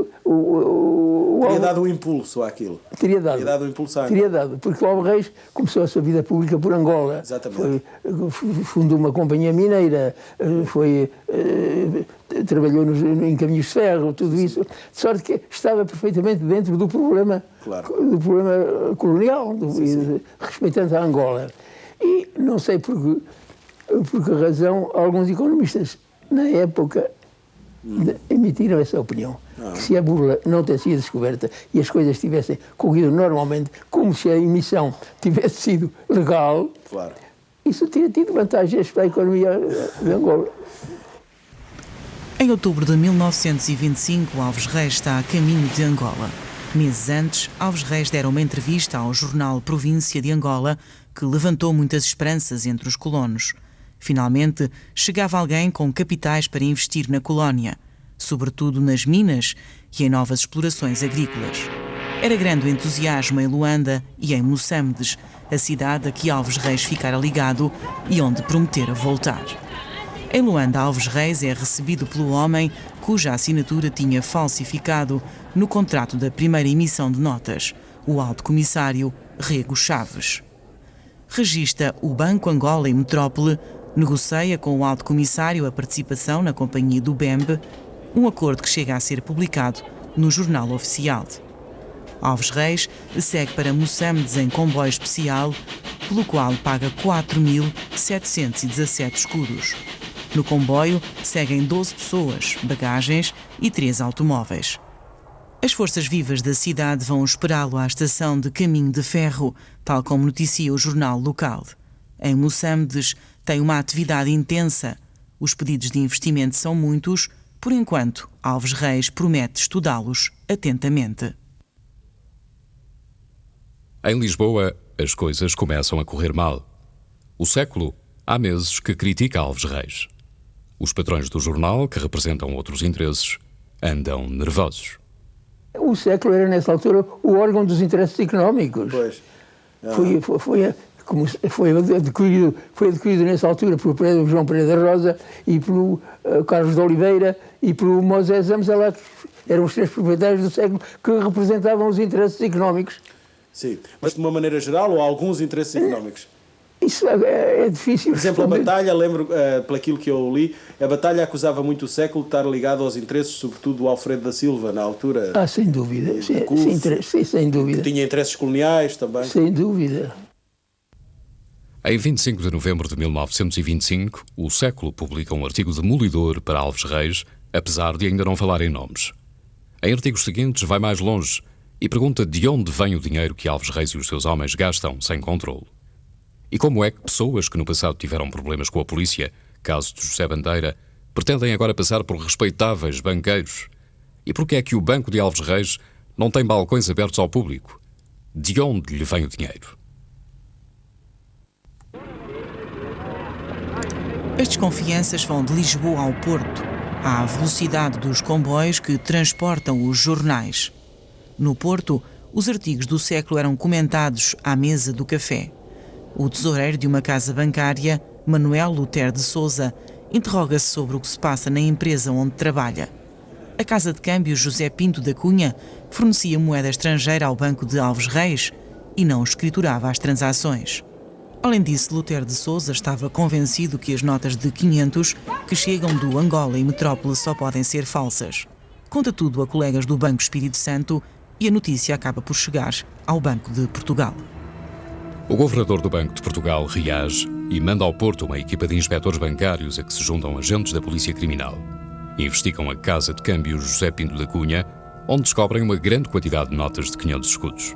teria dado um impulso àquilo. Teria dado um impulso à Angola. Teria dado, porque o Alves Reis começou a sua vida pública por Angola. Exatamente. Fundou uma companhia mineira, trabalhou em caminhos de ferro, tudo isso. De sorte que estava perfeitamente dentro do problema, do problema colonial, respeitando a Angola. E não sei por que razão alguns economistas, na época, emitiram essa opinião. Que se a burla não tivesse sido descoberta e as coisas tivessem corrido normalmente, como se a emissão tivesse sido legal, isso teria tido vantagens para a economia de Angola. Em outubro de 1925, Alves Reis está a caminho de Angola. Meses antes, Alves Reis dera uma entrevista ao jornal Província de Angola, que levantou muitas esperanças entre os colonos. Finalmente, chegava alguém com capitais para investir na colónia, sobretudo nas minas e em novas explorações agrícolas. Era grande o entusiasmo em Luanda e em Moçambique, a cidade a que Alves Reis ficara ligado e onde prometera voltar. Em Luanda, Alves Reis é recebido pelo homem cuja assinatura tinha falsificado no contrato da primeira emissão de notas, o alto comissário Rego Chaves. Regista o Banco Angola em Metrópole, negocia com o alto comissário a participação na companhia do Bembe, um acordo que chega a ser publicado no Jornal Oficial. Alves Reis segue para Moçambique em comboio especial, pelo qual paga 4.717 escudos. No comboio seguem 12 pessoas, bagagens e 3 automóveis. As forças vivas da cidade vão esperá-lo à estação de caminho de ferro, tal como noticia o jornal local. Em Moçambique tem uma atividade intensa. Os pedidos de investimento são muitos. Por enquanto, Alves Reis promete estudá-los atentamente. Em Lisboa, as coisas começam a correr mal. O Século há meses que critica Alves Reis. Os patrões do jornal, que representam outros interesses, andam nervosos. O Século era, nessa altura, o órgão dos interesses económicos. Foi adquirido nessa altura pelo João Pereira da Rosa e pelo Carlos de Oliveira e pelo Moisés Amzalá, que eram os 3 proprietários do Século que representavam os interesses económicos. Sim, mas de uma maneira geral ou alguns interesses económicos? Isso é difícil. Por exemplo, a Batalha, lembro, pelo aquilo que eu li, a Batalha acusava muito o Século de estar ligado aos interesses, sobretudo do Alfredo da Silva, na altura. Sem dúvida. Sem dúvida. Que tinha interesses coloniais também. Sem dúvida. Em 25 de novembro de 1925, o Século publica um artigo demolidor para Alves Reis, apesar de ainda não falar em nomes. Em artigos seguintes vai mais longe e pergunta de onde vem o dinheiro que Alves Reis e os seus homens gastam sem controle. E como é que pessoas que no passado tiveram problemas com a polícia, caso de José Bandeira, pretendem agora passar por respeitáveis banqueiros? E porquê é que o Banco de Alves Reis não tem balcões abertos ao público? De onde lhe vem o dinheiro? As desconfianças vão de Lisboa ao Porto, à velocidade dos comboios que transportam os jornais. No Porto, os artigos do século eram comentados à mesa do café. O tesoureiro de uma casa bancária, Manuel Lutero de Sousa, interroga-se sobre o que se passa na empresa onde trabalha. A casa de câmbio José Pinto da Cunha fornecia moeda estrangeira ao Banco de Alves Reis e não escriturava as transações. Além disso, Lutero de Sousa estava convencido que as notas de 500 que chegam do Angola e Metrópole só podem ser falsas. Conta tudo a colegas do Banco Espírito Santo e a notícia acaba por chegar ao Banco de Portugal. O governador do Banco de Portugal reage e manda ao Porto uma equipa de inspectores bancários a que se juntam agentes da Polícia Criminal. Investigam a casa de câmbio José Pinto da Cunha, onde descobrem uma grande quantidade de notas de 500 escudos.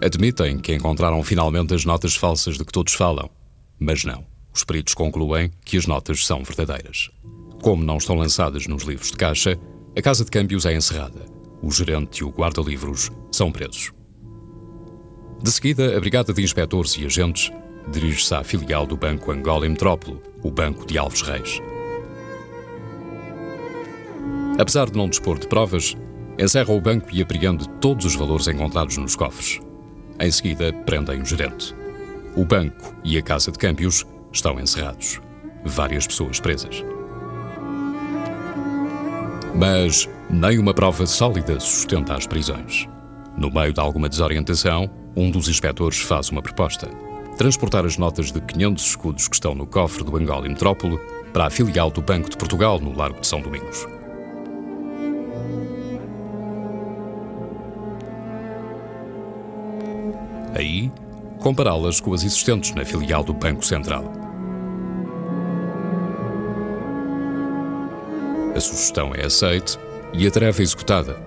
Admitem que encontraram finalmente as notas falsas de que todos falam, mas não. Os peritos concluem que as notas são verdadeiras. Como não estão lançadas nos livros de caixa, a casa de câmbios é encerrada. O gerente e o guarda-livros são presos. De seguida, a brigada de inspectores e agentes dirige-se à filial do Banco Angola e Metrópole, o Banco de Alves Reis. Apesar de não dispor de provas, encerra o banco e apreende todos os valores encontrados nos cofres. Em seguida, prendem o gerente. O banco e a casa de câmbios estão encerrados. Várias pessoas presas. Mas nem uma prova sólida sustenta as prisões. No meio de alguma desorientação, um dos inspectores faz uma proposta: transportar as notas de 500 escudos que estão no cofre do Angola e Metrópole para a filial do Banco de Portugal no Largo de São Domingos. Aí, compará-las com as existentes na filial do Banco Central. A sugestão é aceite e a tarefa é executada.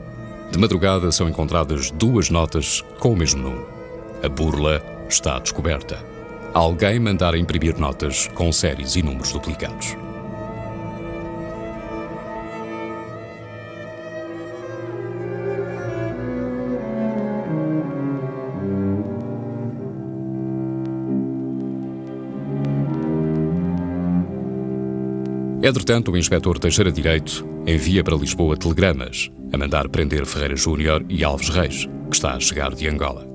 De madrugada são encontradas 2 notas com o mesmo número. A burla está descoberta. Alguém mandara imprimir notas com séries e números duplicados. Entretanto, o inspetor Teixeira Direito envia para Lisboa telegramas a mandar prender Ferreira Júnior e Alves Reis, que está a chegar de Angola.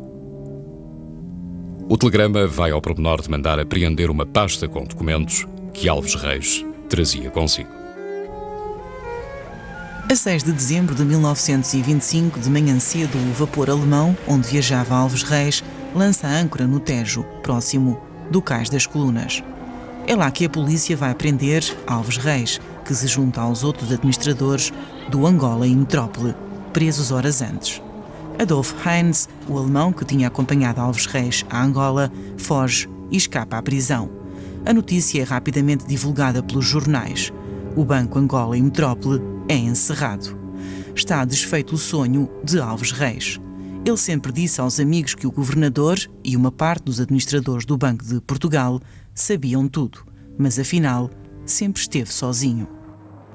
O telegrama vai ao pormenor de mandar apreender uma pasta com documentos que Alves Reis trazia consigo. A 6 de dezembro de 1925, de manhã cedo, o vapor alemão, onde viajava Alves Reis, lança a âncora no Tejo, próximo do Cais das Colunas. É lá que a polícia vai prender Alves Reis, que se junta aos outros administradores do Angola e Metrópole, presos horas antes. Adolf Heinz, o alemão que tinha acompanhado Alves Reis a Angola, foge e escapa à prisão. A notícia é rapidamente divulgada pelos jornais. O Banco Angola e Metrópole é encerrado. Está desfeito o sonho de Alves Reis. Ele sempre disse aos amigos que o governador e uma parte dos administradores do Banco de Portugal sabiam tudo, mas afinal sempre esteve sozinho.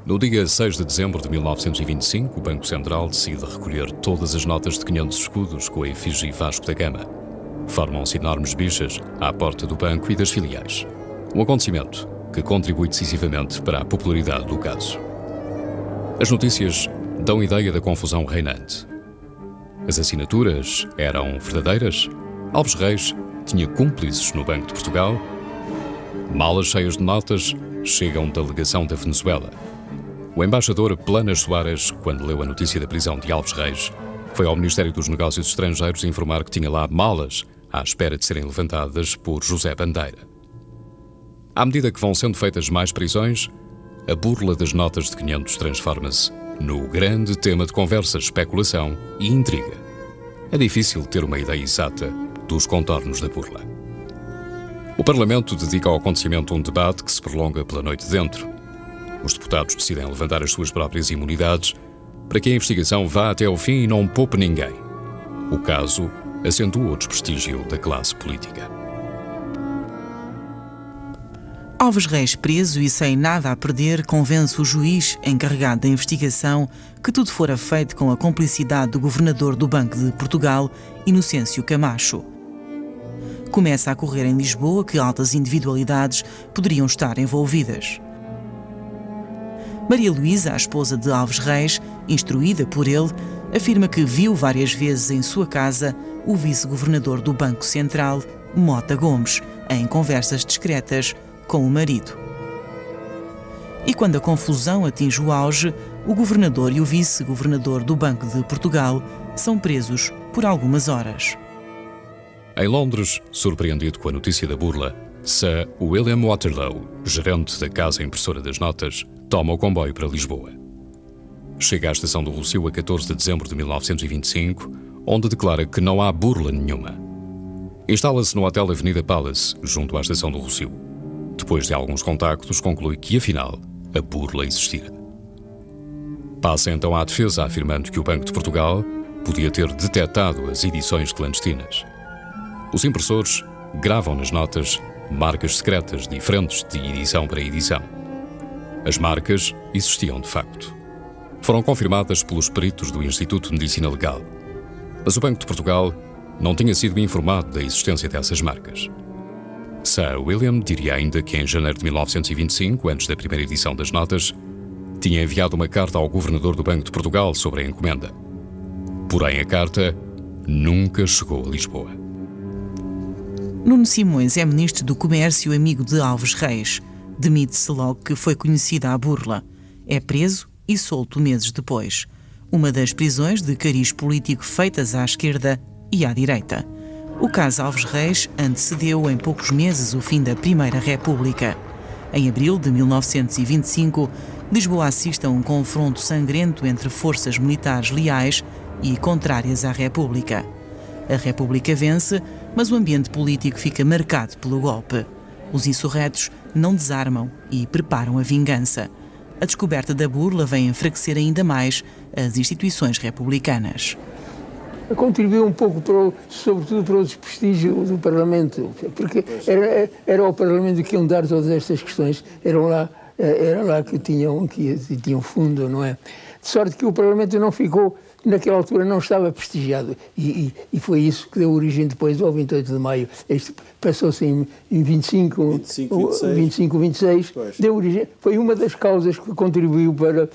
No dia 6 de dezembro de 1925, o Banco Central decide recolher todas as notas de 500 escudos com a efígie Vasco da Gama. Formam-se enormes bichas à porta do banco e das filiais. Um acontecimento que contribui decisivamente para a popularidade do caso. As notícias dão ideia da confusão reinante. As assinaturas eram verdadeiras? Alves Reis tinha cúmplices no Banco de Portugal? Malas cheias de notas chegam da legação da Venezuela. O embaixador Planas Soares, quando leu a notícia da prisão de Alves Reis, foi ao Ministério dos Negócios Estrangeiros informar que tinha lá malas à espera de serem levantadas por José Bandeira. À medida que vão sendo feitas mais prisões, a burla das notas de 500 transforma-se no grande tema de conversa, especulação e intriga. É difícil ter uma ideia exata dos contornos da burla. O Parlamento dedica ao acontecimento um debate que se prolonga pela noite dentro. Os deputados decidem levantar as suas próprias imunidades para que a investigação vá até ao fim e não poupe ninguém. O caso acentua o desprestígio da classe política. Alves Reis, preso e sem nada a perder, convence o juiz encarregado da investigação que tudo fora feito com a complicidade do governador do Banco de Portugal, Inocêncio Camacho. Começa a correr em Lisboa que altas individualidades poderiam estar envolvidas. Maria Luísa, a esposa de Alves Reis, instruída por ele, afirma que viu várias vezes em sua casa o vice-governador do Banco Central, Mota Gomes, em conversas discretas com o marido. E quando a confusão atinge o auge, o governador e o vice-governador do Banco de Portugal são presos por algumas horas. Em Londres, surpreendido com a notícia da burla, Sir William Waterloo, gerente da casa impressora das notas, toma o comboio para Lisboa. Chega à estação do Rossio a 14 de dezembro de 1925, onde declara que não há burla nenhuma. Instala-se no Hotel Avenida Palace, junto à estação do Rossio. Depois de alguns contactos, conclui que, afinal, a burla existira. Passa então à defesa, afirmando que o Banco de Portugal podia ter detectado as edições clandestinas. Os impressores gravam nas notas marcas secretas diferentes de edição para edição. As marcas existiam de facto. Foram confirmadas pelos peritos do Instituto de Medicina Legal. Mas o Banco de Portugal não tinha sido informado da existência dessas marcas. Sir William diria ainda que em janeiro de 1925, antes da primeira edição das notas, tinha enviado uma carta ao governador do Banco de Portugal sobre a encomenda. Porém, a carta nunca chegou a Lisboa. Nuno Simões é ministro do Comércio, amigo de Alves Reis. Demite-se logo que foi conhecida a burla. É preso e solto meses depois. Uma das prisões de cariz político feitas à esquerda e à direita. O caso Alves Reis antecedeu em poucos meses o fim da Primeira República. Em abril de 1925, Lisboa assiste a um confronto sangrento entre forças militares leais e contrárias à República. A República vence, mas o ambiente político fica marcado pelo golpe. Os insurretos não desarmam e preparam a vingança. A descoberta da burla vem enfraquecer ainda mais as instituições republicanas. Contribuiu um pouco, sobretudo, para o desprestígio do Parlamento, porque era ao Parlamento que iam dar todas estas questões, era lá que tinham fundo, não é? De sorte que o Parlamento não ficou, naquela altura não estava prestigiado, e foi isso que deu origem depois ao 28 de maio. Este passou-se em 25, 26, deu origem, foi uma das causas que contribuiu para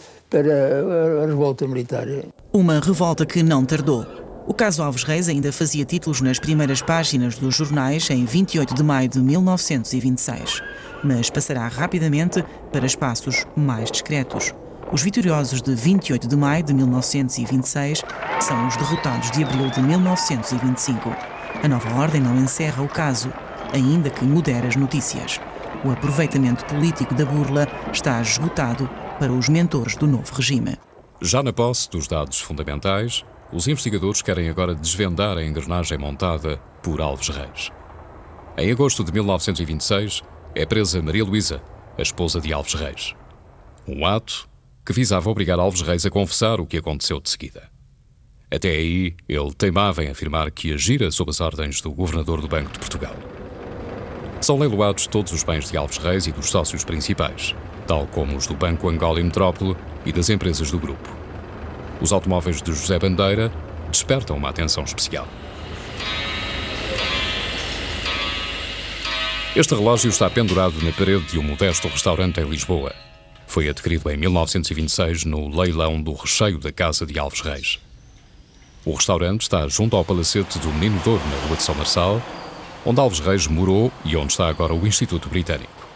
a revolta militar. Uma revolta que não tardou. O caso Alves Reis ainda fazia títulos nas primeiras páginas dos jornais em 28 de maio de 1926, mas passará rapidamente para espaços mais discretos. Os vitoriosos de 28 de maio de 1926 são os derrotados de abril de 1925. A nova ordem não encerra o caso, ainda que modera as notícias. O aproveitamento político da burla está esgotado para os mentores do novo regime. Já na posse dos dados fundamentais, os investigadores querem agora desvendar a engrenagem montada por Alves Reis. Em agosto de 1926, é presa Maria Luísa, a esposa de Alves Reis. Um ato que visava obrigar Alves Reis a confessar o que aconteceu de seguida. Até aí, ele teimava em afirmar que agira sob as ordens do governador do Banco de Portugal. São leiloados todos os bens de Alves Reis e dos sócios principais, tal como os do Banco Angola e Metrópole e das empresas do grupo. Os automóveis de José Bandeira despertam uma atenção especial. Este relógio está pendurado na parede de um modesto restaurante em Lisboa. Foi adquirido em 1926 no leilão do recheio da casa de Alves Reis. O restaurante está junto ao palacete do Menino Douro, na Rua de São Marçal, onde Alves Reis morou e onde está agora o Instituto Britânico.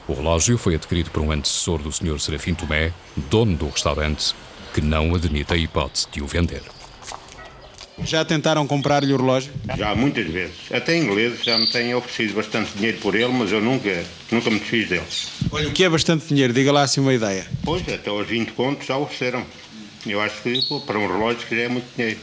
O relógio foi adquirido por um antecessor do Sr. Serafim Tomé, dono do restaurante, que não admite a hipótese de o vender. Já tentaram comprar-lhe o relógio? Já, muitas vezes. Até ingleses já me têm oferecido bastante dinheiro por ele, mas eu nunca me desfiz dele. Olha, o que é bastante dinheiro? Diga lá assim uma ideia. Pois, até aos 20 contos já ofereceram. Eu acho que para um relógio que já é muito dinheiro.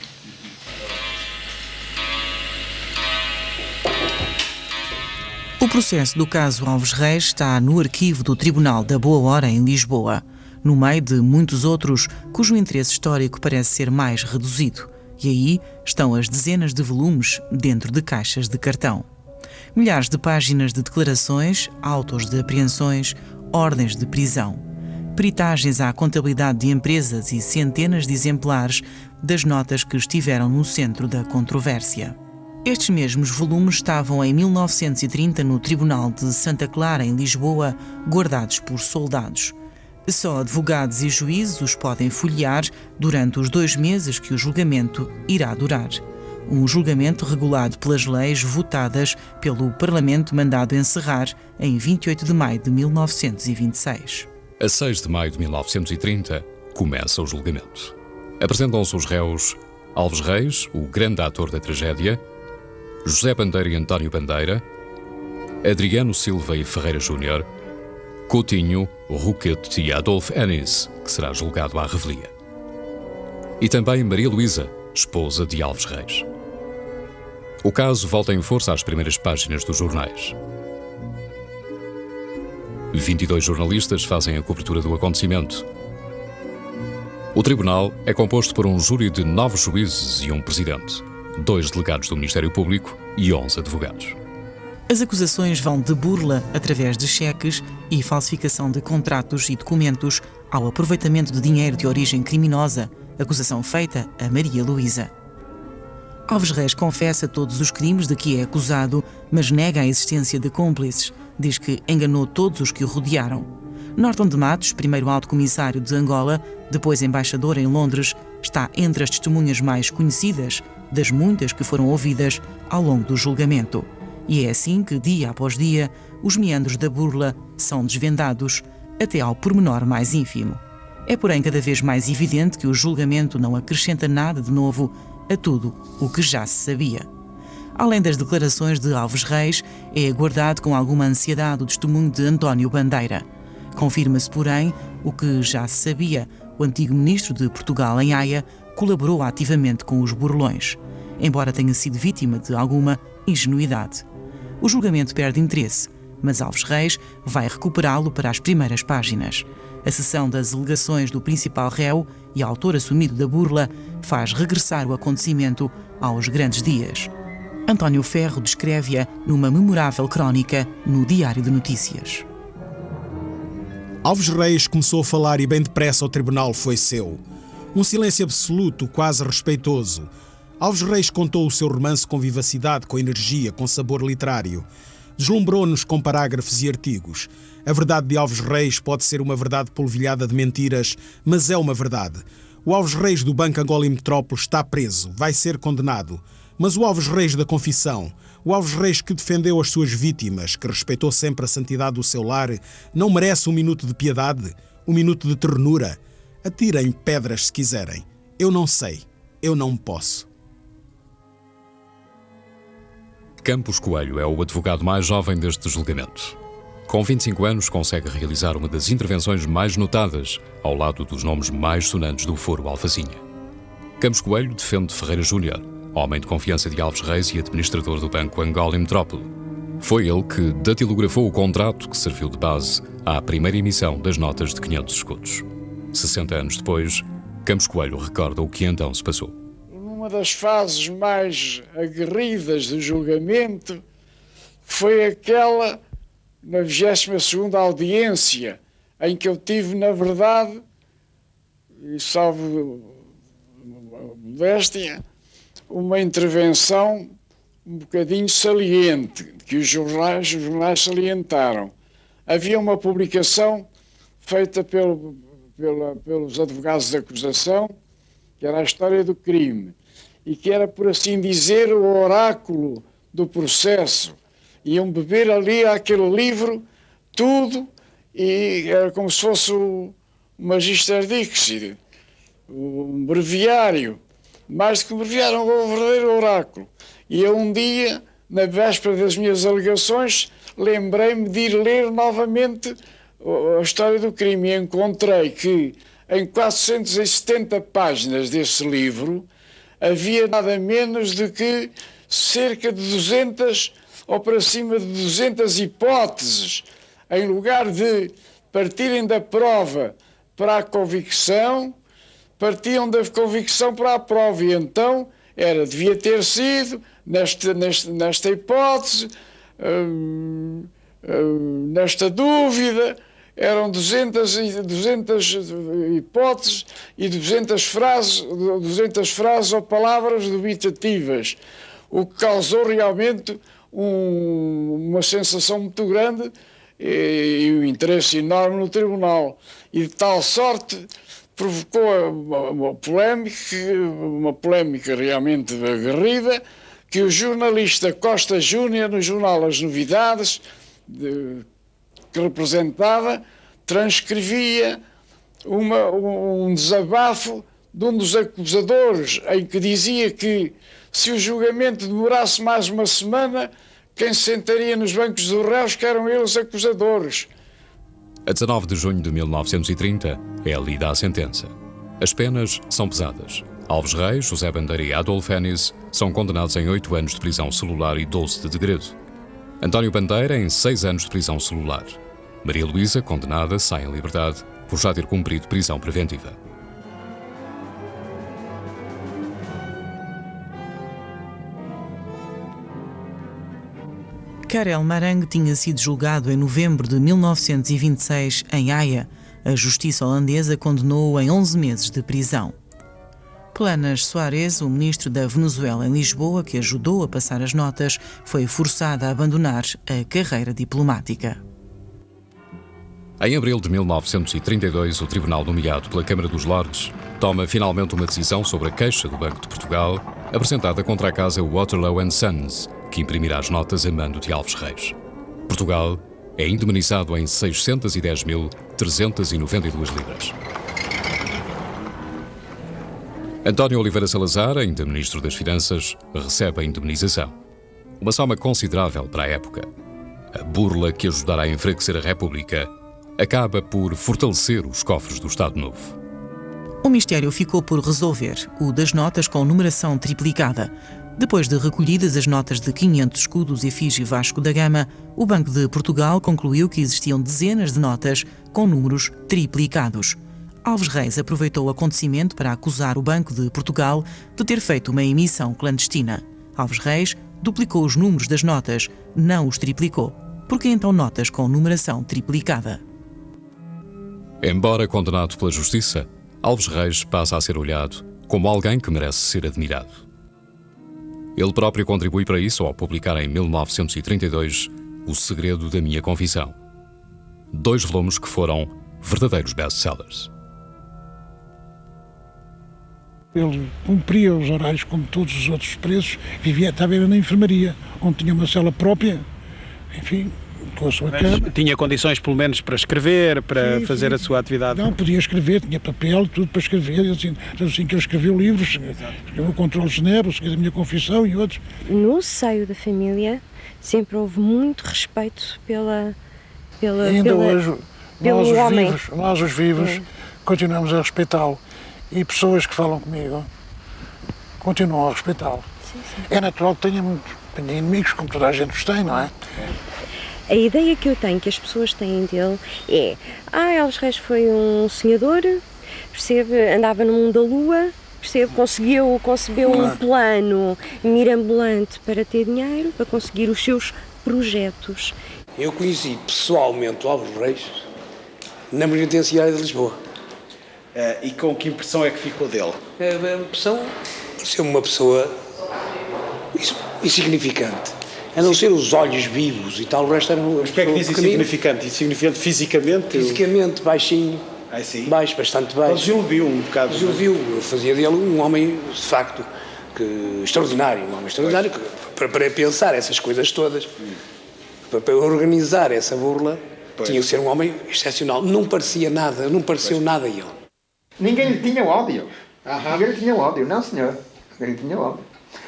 O processo do caso Alves Reis está no arquivo do Tribunal da Boa Hora, em Lisboa, no meio de muitos outros cujo interesse histórico parece ser mais reduzido. E aí estão as dezenas de volumes dentro de caixas de cartão. Milhares de páginas de declarações, autos de apreensões, ordens de prisão, peritagens à contabilidade de empresas e centenas de exemplares das notas que estiveram no centro da controvérsia. Estes mesmos volumes estavam em 1930 no Tribunal de Santa Clara, em Lisboa, guardados por soldados. Só advogados e juízes os podem folhear durante os 2 meses que o julgamento irá durar. Um julgamento regulado pelas leis votadas pelo Parlamento mandado encerrar em 28 de maio de 1926. A 6 de maio de 1930, começa o julgamento. Apresentam-se os réus Alves Reis, o grande ator da tragédia, José Bandeira e António Bandeira, Adriano Silva e Ferreira Júnior, Coutinho, Roquete e Adolfo Enis, que será julgado à revelia. E também Maria Luísa, esposa de Alves Reis. O caso volta em força às primeiras páginas dos jornais. 22 jornalistas fazem a cobertura do acontecimento. O tribunal é composto por um júri de 9 juízes e um presidente, 2 delegados do Ministério Público e 11 advogados. As acusações vão de burla através de cheques e falsificação de contratos e documentos ao aproveitamento de dinheiro de origem criminosa, acusação feita a Maria Luísa. Alves Reis confessa todos os crimes de que é acusado, mas nega a existência de cúmplices. Diz que enganou todos os que o rodearam. Norton de Matos, primeiro alto comissário de Angola, depois embaixador em Londres, está entre as testemunhas mais conhecidas das muitas que foram ouvidas ao longo do julgamento. E é assim que, dia após dia, os meandros da burla são desvendados, até ao pormenor mais ínfimo. É, porém, cada vez mais evidente que o julgamento não acrescenta nada de novo a tudo o que já se sabia. Além das declarações de Alves Reis, é aguardado com alguma ansiedade o testemunho de António Bandeira. Confirma-se, porém, o que já se sabia. O antigo ministro de Portugal em Haia colaborou ativamente com os burlões, embora tenha sido vítima de alguma ingenuidade. O julgamento perde interesse, mas Alves Reis vai recuperá-lo para as primeiras páginas. A sessão das alegações do principal réu e autor assumido da burla faz regressar o acontecimento aos grandes dias. António Ferro descreve-a numa memorável crónica no Diário de Notícias. Alves Reis começou a falar e bem depressa o tribunal foi seu. Um silêncio absoluto, quase respeitoso. Alves Reis contou o seu romance com vivacidade, com energia, com sabor literário. Deslumbrou-nos com parágrafos e artigos. A verdade de Alves Reis pode ser uma verdade polvilhada de mentiras, mas é uma verdade. O Alves Reis do Banco Angola e Metrópole está preso, vai ser condenado. Mas o Alves Reis da confissão, o Alves Reis que defendeu as suas vítimas, que respeitou sempre a santidade do seu lar, não merece um minuto de piedade, um minuto de ternura? Atirem pedras se quiserem. Eu não sei, eu não posso. Campos Coelho é o advogado mais jovem deste julgamento. Com 25 anos, consegue realizar uma das intervenções mais notadas, ao lado dos nomes mais sonantes do foro Alfacinha. Campos Coelho defende Ferreira Júnior, homem de confiança de Alves Reis e administrador do Banco Angola e Metrópole. Foi ele que datilografou o contrato que serviu de base à primeira emissão das notas de 500 escudos. 60 anos depois, Campos Coelho recorda o que então se passou. Uma das fases mais aguerridas do julgamento foi aquela na 22ª audiência, em que eu tive, na verdade, e salvo modéstia, uma intervenção um bocadinho saliente, que os jornais salientaram. Havia uma publicação feita pelos advogados da acusação, que era a história do crime, e que era, por assim dizer, o oráculo do processo. Iam beber ali àquele livro tudo, e era como se fosse o Magister Dixit, um breviário. Mais do que um breviário, um verdadeiro oráculo. E eu um dia, na véspera das minhas alegações, lembrei-me de ir ler novamente a história do crime, e encontrei que em 470 páginas desse livro havia nada menos do que cerca de 200 ou para cima de 200 hipóteses. Em lugar de partirem da prova para a convicção, partiam da convicção para a prova. E então devia ter sido nesta hipótese, nesta dúvida. Eram 200 hipóteses e 200 frases ou palavras dubitativas, o que causou realmente uma sensação muito grande e o interesse enorme no tribunal. E de tal sorte provocou uma polémica realmente aguerrida, que o jornalista Costa Júnior, no jornal As Novidades, que representava, transcrevia um desabafo de um dos acusadores, em que dizia que, se o julgamento demorasse mais uma semana, quem se sentaria nos bancos dos réus, que eram eles acusadores. A 19 de junho de 1930 é lida a sentença. As penas são pesadas. Alves Reis, José Bandeira e Adolfo Enis são condenados em 8 anos de prisão celular e 12 de degredo. António Bandeira em 6 anos de prisão celular. Maria Luísa, condenada, sai em liberdade por já ter cumprido prisão preventiva. Karel Marang tinha sido julgado em novembro de 1926 em Haia. A justiça holandesa condenou-o em 11 meses de prisão. Planas Soares, o ministro da Venezuela em Lisboa, que ajudou a passar as notas, foi forçada a abandonar a carreira diplomática. Em abril de 1932, o tribunal nomeado pela Câmara dos Lordes toma finalmente uma decisão sobre a queixa do Banco de Portugal, apresentada contra a casa Waterloo & Sons, que imprimirá as notas a mando de Alves Reis. Portugal é indemnizado em 610.392 libras. António Oliveira Salazar, ainda Ministro das Finanças, recebe a indemnização. Uma soma considerável para a época. A burla que ajudará a enfraquecer a República acaba por fortalecer os cofres do Estado Novo. O mistério ficou por resolver, o das notas com numeração triplicada. Depois de recolhidas as notas de 500 escudos efígie Vasco da Gama, o Banco de Portugal concluiu que existiam dezenas de notas com números triplicados. Alves Reis aproveitou o acontecimento para acusar o Banco de Portugal de ter feito uma emissão clandestina. Alves Reis duplicou os números das notas, não os triplicou. Por que então notas com numeração triplicada? Embora condenado pela Justiça, Alves Reis passa a ser olhado como alguém que merece ser admirado. Ele próprio contribui para isso ao publicar em 1932 O Segredo da Minha Confissão. 2 volumes que foram verdadeiros best-sellers. Ele cumpria os horários como todos os outros presos, estava na enfermaria, onde tinha uma cela própria, enfim, com a sua cama. Tinha condições pelo menos para escrever, para fazer a sua atividade? Não, podia escrever, tinha papel, tudo para escrever, assim que ele escreveu livros, escreveu o Controle Genebra, O Segredo da Minha Confissão e outros. No seio da família sempre houve muito respeito ainda hoje, nós os vivos, É. continuamos a respeitá-lo. E pessoas que falam comigo continuam a respeitá-lo. É natural que tenha inimigos, como toda a gente os tem, não é? A ideia que eu tenho, que as pessoas têm dele, é: Alves Reis foi um sonhador, percebe, andava no mundo da lua, percebe, concebeu um plano mirabolante para ter dinheiro, para conseguir os seus projetos. Eu conheci pessoalmente o Alves Reis na penitenciária de Lisboa. E com que impressão é que ficou dele? A impressão pareceu-me uma pessoa insignificante. A não ser os olhos vivos e tal, o resto era uma Mas porquê é que diz insignificante? Insignificante fisicamente? Fisicamente, baixinho. Baixo, bastante baixo. Mas desiludiu um bocado. Desiludiu. Eu fazia dele um homem, de facto, extraordinário. Um homem extraordinário para pensar essas coisas todas, para organizar essa burla, tinha que ser um homem excepcional. Não parecia nada, não pareceu nada a ele. Ninguém lhe tinha ódio. Ninguém lhe tinha ódio, não senhor. Ninguém lhe tinha ódio.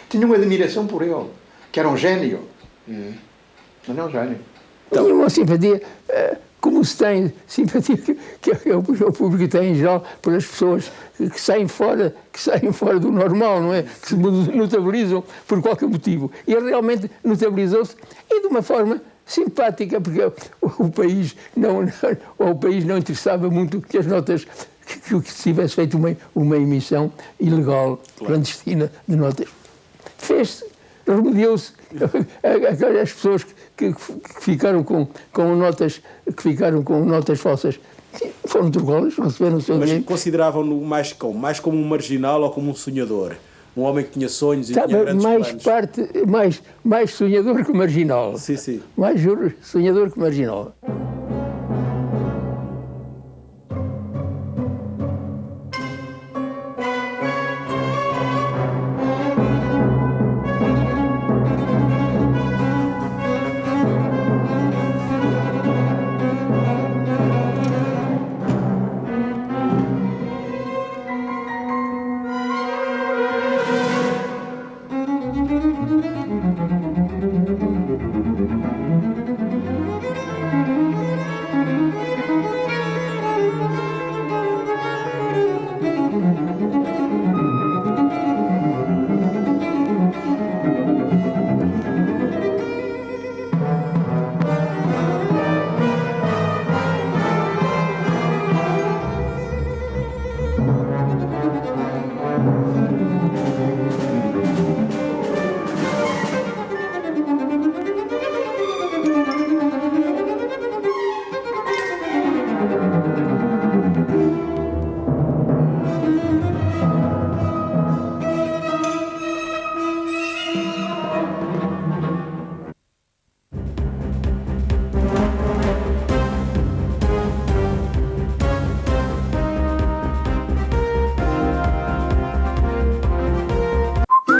Tinha uma admiração por ele, que era um gênio. Mas não é um gênio. Tinha uma simpatia, como se tem simpatia que o público tem em geral pelas pessoas que saem fora do normal, não é? Que se notabilizam por qualquer motivo. E ele realmente notabilizou-se e de uma forma simpática, porque o país não interessava muito que as notas, que se tivesse feito uma emissão ilegal, clandestina de notas. Fez-se, remediou-se. Aquelas pessoas que ficaram com notas falsas foram trocá-las, receberam o seu dinheiro. Mas consideravam-no mais como um marginal ou como um sonhador? Um homem que tinha sonhos e tinha grandes planos? Mais sonhador que marginal. Sim. Mais sonhador que marginal.